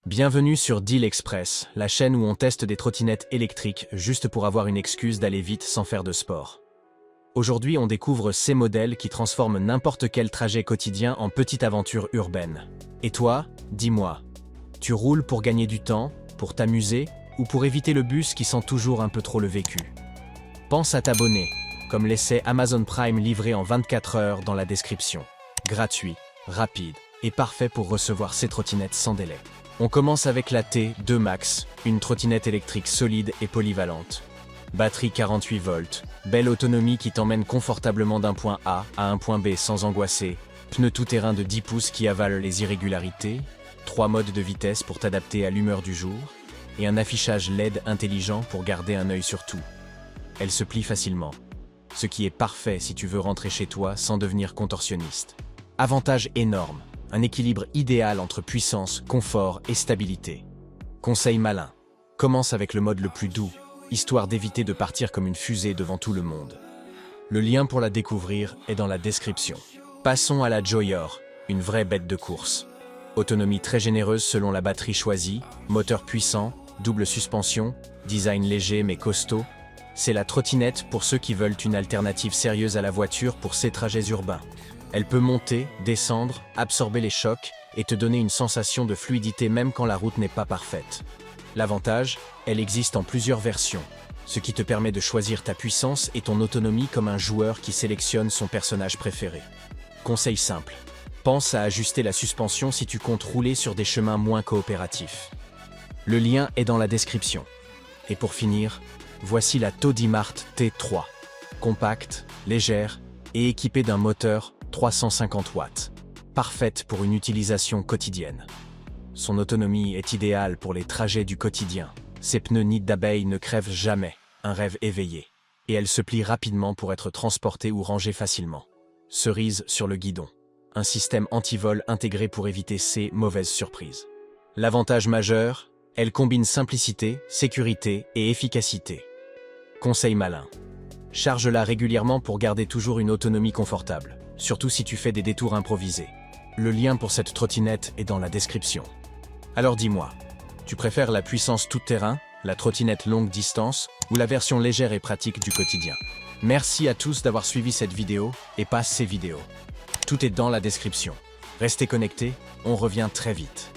Bienvenue sur Deal Express, la chaîne où on teste des trottinettes électriques juste pour avoir une excuse d'aller vite sans faire de sport. Aujourd'hui, on découvre ces modèles qui transforment n'importe quel trajet quotidien en petite aventure urbaine. Et toi, dis-moi, tu roules pour gagner du temps, pour t'amuser ou pour éviter le bus qui sent toujours un peu trop le vécu? Pense à t'abonner, comme l'essai Amazon Prime livré en 24 heures dans la description. Gratuit, rapide et parfait pour recevoir ces trottinettes sans délai. On commence avec la T2 Max, une trottinette électrique solide et polyvalente. Batterie 48 volts, belle autonomie qui t'emmène confortablement d'un point A à un point B sans angoisser, pneus tout-terrain de 10 pouces qui avalent les irrégularités, 3 modes de vitesse pour t'adapter à l'humeur du jour, et un affichage LED intelligent pour garder un œil sur tout. Elle se plie facilement, ce qui est parfait si tu veux rentrer chez toi sans devenir contorsionniste. Avantage énorme. Un équilibre idéal entre puissance, confort et stabilité. Conseil malin. Commence avec le mode le plus doux, histoire d'éviter de partir comme une fusée devant tout le monde. Le lien pour la découvrir est dans la description. Passons à la Joyor, une vraie bête de course. Autonomie très généreuse selon la batterie choisie, moteur puissant, double suspension, design léger mais costaud. C'est la trottinette pour ceux qui veulent une alternative sérieuse à la voiture pour ces trajets urbains. Elle peut monter, descendre, absorber les chocs et te donner une sensation de fluidité même quand la route n'est pas parfaite. L'avantage, elle existe en plusieurs versions, ce qui te permet de choisir ta puissance et ton autonomie comme un joueur qui sélectionne son personnage préféré. Conseil simple, pense à ajuster la suspension si tu comptes rouler sur des chemins moins coopératifs. Le lien est dans la description. Et pour finir, voici la Todimart T3, compacte, légère et équipée d'un moteur 350 watts, parfaite pour une utilisation quotidienne. Son autonomie est idéale pour les trajets du quotidien. Ses pneus nid d'abeille ne crèvent jamais, un rêve éveillé. Et elle se plie rapidement pour être transportée ou rangée facilement. Cerise sur le guidon. Un système anti-vol intégré pour éviter ces mauvaises surprises. L'avantage majeur, elle combine simplicité, sécurité et efficacité. Conseil malin. Charge-la régulièrement pour garder toujours une autonomie confortable, surtout si tu fais des détours improvisés. Le lien pour cette trottinette est dans la description. Alors dis-moi, tu préfères la puissance tout-terrain, la trottinette longue distance ou la version légère et pratique du quotidien? Merci à tous d'avoir suivi cette vidéo et pas ces vidéos. Tout est dans la description. Restez connectés, on revient très vite.